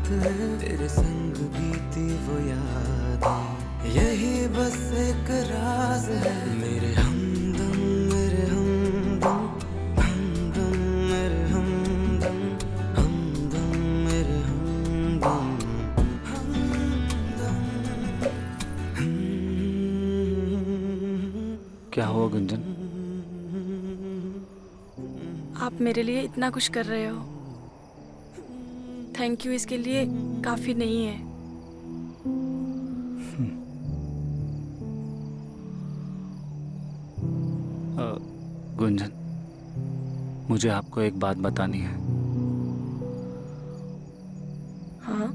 साथ तेरे संग बीती वो यादें, यही बस एक राज है। मेरे हमदम मेरे हमदम, हमदम मेरे हमदम, हमदम मेरे हमदम, हमदम। क्या हुआ गुंजन? आप मेरे लिए इतना कुछ कर रहे हो, थैंक यू इसके लिए काफी नहीं है। गुंजन, मुझे आपको एक बात बतानी है। हाँ,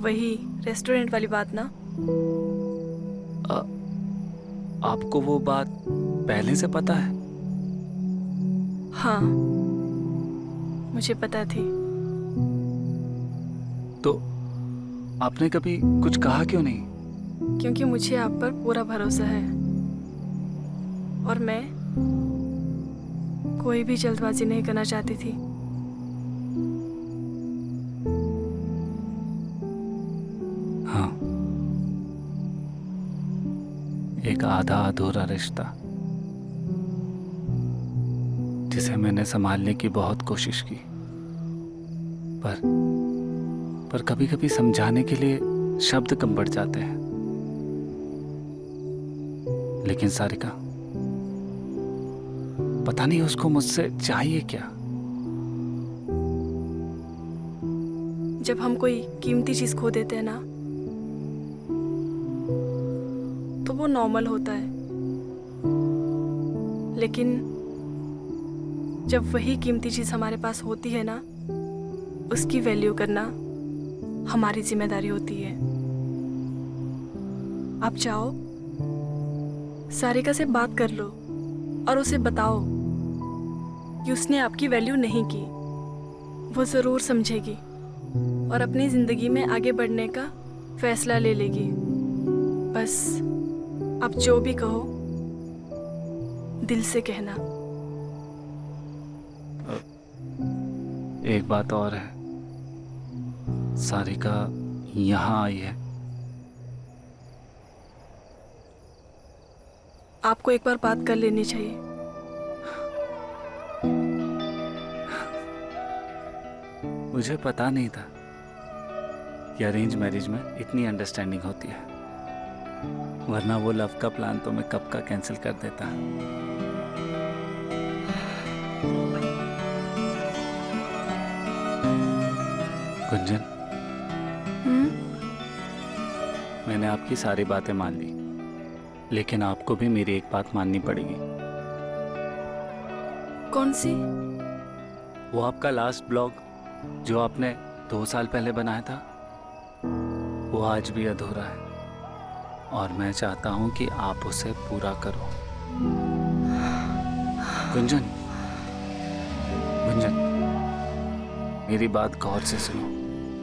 वही रेस्टोरेंट वाली बात ना? अ, आपको वो बात पहले से पता है? हाँ, मुझे पता थी। तो आपने कभी कुछ कहा क्यों नहीं? क्योंकि मुझे आप पर पूरा भरोसा है और मैं कोई भी जल्दबाजी नहीं करना चाहती थी। हाँ, एक आधा अधूरा रिश्ता जिसे मैंने संभालने की बहुत कोशिश की, पर कभी कभी समझाने के लिए शब्द कम पड़ जाते हैं। लेकिन सारिका, पता नहीं उसको मुझसे चाहिए क्या। जब हम कोई कीमती चीज खो देते हैं ना, तो वो नॉर्मल होता है, लेकिन जब वही कीमती चीज हमारे पास होती है ना, उसकी वैल्यू करना हमारी जिम्मेदारी होती है। आप चाहो सारिका से बात कर लो और उसे बताओ कि उसने आपकी वैल्यू नहीं की। वो जरूर समझेगी और अपनी जिंदगी में आगे बढ़ने का फैसला ले लेगी। बस आप जो भी कहो दिल से कहना। एक बात और है, सारिका यहाँ आई है। आपको एक बार बात कर लेनी चाहिए। मुझे पता नहीं था कि अरेंज मैरिज में इतनी अंडरस्टैंडिंग होती है, वरना वो लव का प्लान तो मैं कब का कैंसिल कर देता। गुंजन, मैंने आपकी सारी बातें मान ली, लेकिन आपको भी मेरी एक बात माननी पड़ेगी। कौन सी? वो आपका लास्ट ब्लॉग जो आपने 2 साल पहले बनाया था, वो आज भी अधूरा है और मैं चाहता हूं कि आप उसे पूरा करो। गुंजन, गुंजन, मेरी बात गौर से सुनो।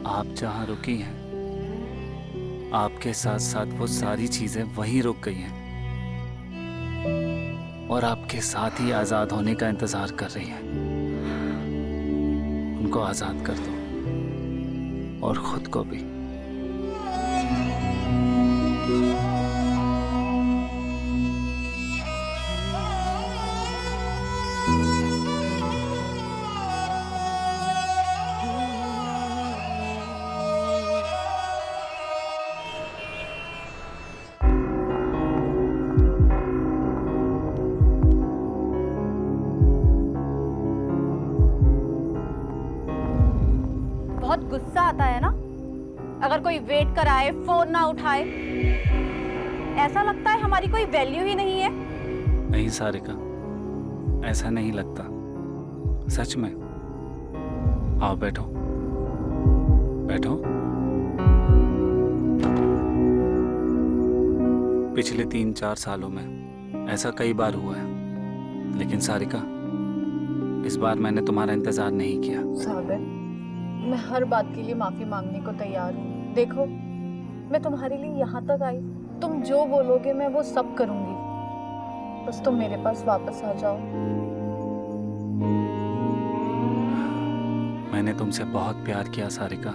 आप जहां रुकी हैं, आपके साथ साथ वो सारी चीजें वहीं रुक गई हैं और आपके साथ ही आजाद होने का इंतजार कर रही हैं। उनको आजाद कर दो और खुद को भी। बहुत गुस्सा आता है ना अगर कोई वेट कराए, फोन ना उठाए। ऐसा लगता है हमारी कोई वैल्यू ही नहीं है। नहीं सारिका, ऐसा नहीं लगता, सच में। आओ बैठो, बैठो। पिछले 3-4 सालों में ऐसा कई बार हुआ है, लेकिन सारिका, इस बार मैंने तुम्हारा इंतजार नहीं किया। सागर, मैं हर बात के लिए माफी मांगने को तैयार हूँ। देखो, मैं तुम्हारे लिए यहाँ तक आई, तुम जो बोलोगे मैं वो सब करूँगी। बस तुम मेरे पास वापस आ जाओ। मैंने तुमसे बहुत प्यार किया सारिका,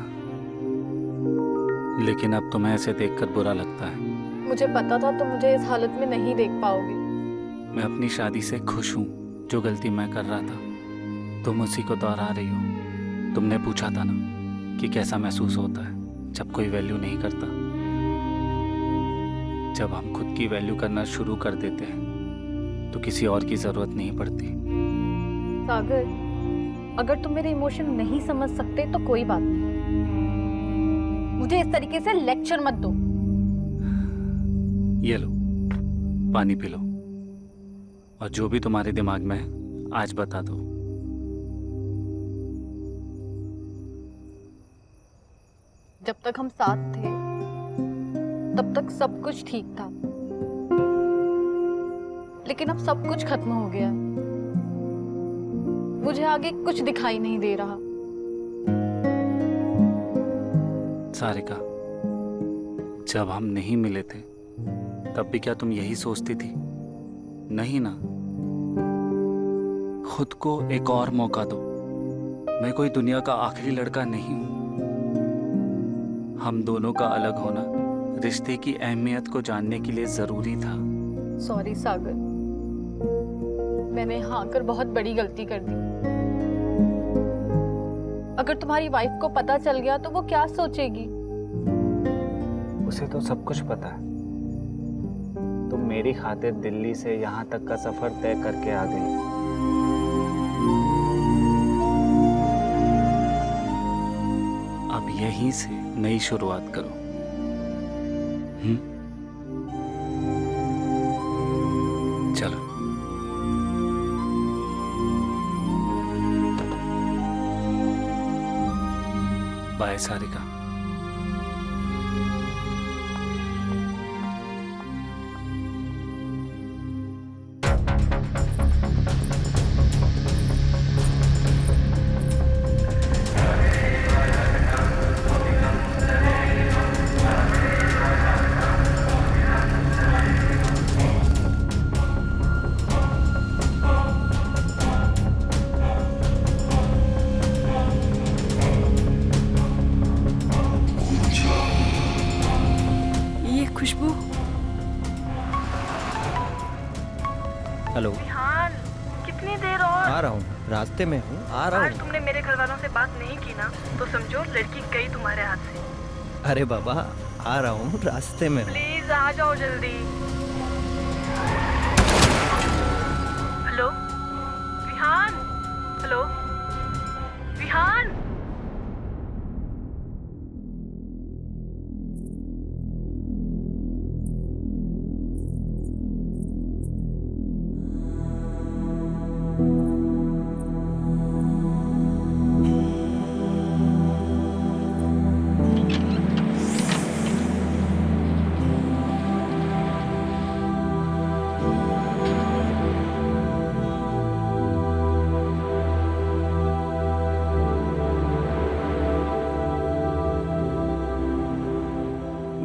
लेकिन अब तुम्हें ऐसे देखकर बुरा लगता है। मुझे पता था तुम मुझे इस हालत में नहीं देख पाओगे। मैं अपनी शादी से खुश हूँ। जो गलती मैं कर रहा था तुम उसी को दोहरा रही हो। तुमने पूछा था ना कि कैसा महसूस होता है जब कोई वैल्यू नहीं करता। जब हम खुद की वैल्यू करना शुरू कर देते हैं तो किसी और की जरूरत नहीं पड़ती। सागर, अगर तुम मेरे इमोशन नहीं समझ सकते तो कोई बात नहीं, मुझे इस तरीके से लेक्चर मत दो। ये लो पानी पी लो और जो भी तुम्हारे दिमाग में है आज बता दो। जब तक हम साथ थे तब तक सब कुछ ठीक था, लेकिन अब सब कुछ खत्म हो गया है। मुझे आगे कुछ दिखाई नहीं दे रहा। सारिका, जब हम नहीं मिले थे तब भी क्या तुम यही सोचती थी? नहीं ना। खुद को एक और मौका दो। मैं कोई दुनिया का आखिरी लड़का नहीं हूं। हम दोनों का अलग होना रिश्ते की अहमियत को जानने के लिए जरूरी था। सॉरी सागर, मैंने यहाँ आकर बहुत बड़ी गलती कर दी। अगर तुम्हारी वाइफ को पता चल गया तो वो क्या सोचेगी? उसे तो सब कुछ पता है। तुम मेरी खातिर दिल्ली से यहाँ तक का सफर तय करके आ गई। अब यहीं से नई शुरुआत करो। चलो। बाय सारिका। खुशबू। हेलो। विहान, कितनी देर और? आ रहा हूँ, रास्ते में हूँ, आ रहा आज हूँ। तुमने मेरे घर वालों से बात नहीं की ना तो समझो लड़की गई तुम्हारे हाथ से। अरे बाबा, आ रहा हूँ, रास्ते में हूँ। प्लीज आ जाओ जल्दी। Hello Vihaan, hello Vihaan.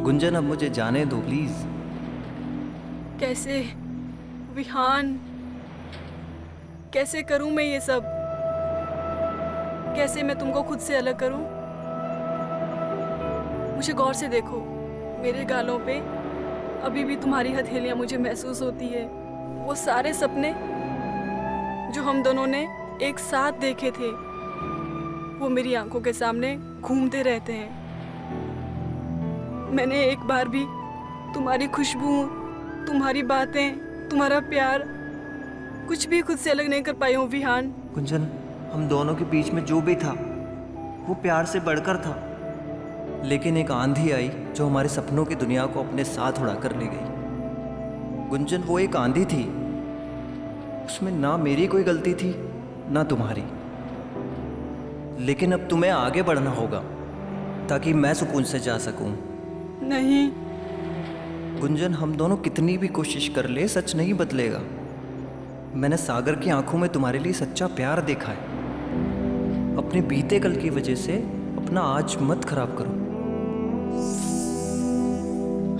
गुंजन, अब मुझे जाने दो प्लीज। कैसे विहान, कैसे करूं मैं ये सब? कैसे मैं तुमको खुद से अलग करूं? मुझे गौर से देखो, मेरे गालों पे अभी भी तुम्हारी हथेलियां मुझे महसूस होती है। वो सारे सपने जो हम दोनों ने एक साथ देखे थे वो मेरी आंखों के सामने घूमते रहते हैं। मैंने एक बार भी तुम्हारी खुशबू, तुम्हारी बातें, तुम्हारा प्यार कुछ भी खुद से अलग नहीं कर पाई हूँ विहान। गुंजन, हम दोनों के बीच में जो भी था वो प्यार से बढ़कर था, लेकिन एक आंधी आई जो हमारे सपनों की दुनिया को अपने साथ उड़ा कर ले गई। गुंजन, वो एक आंधी थी, उसमें ना मेरी कोई गलती थी ना तुम्हारी। लेकिन अब तुम्हें आगे बढ़ना होगा ताकि मैं सुकून से जा सकूं। नहीं गुंजन, हम दोनों कितनी भी कोशिश कर ले सच नहीं बदलेगा। मैंने सागर की आंखों में तुम्हारे लिए सच्चा प्यार देखा है। अपने बीते कल की वजह से अपना आज मत खराब करो।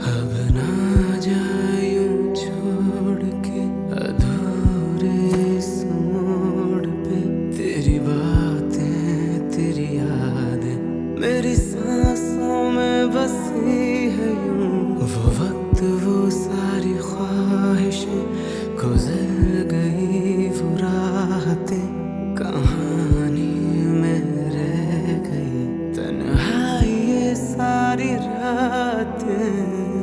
अब ना जायूं छोड़ के अधूरे इस मोड़ पे, तेरी बातें तेरी यादें मेरी सांसों में बस बातें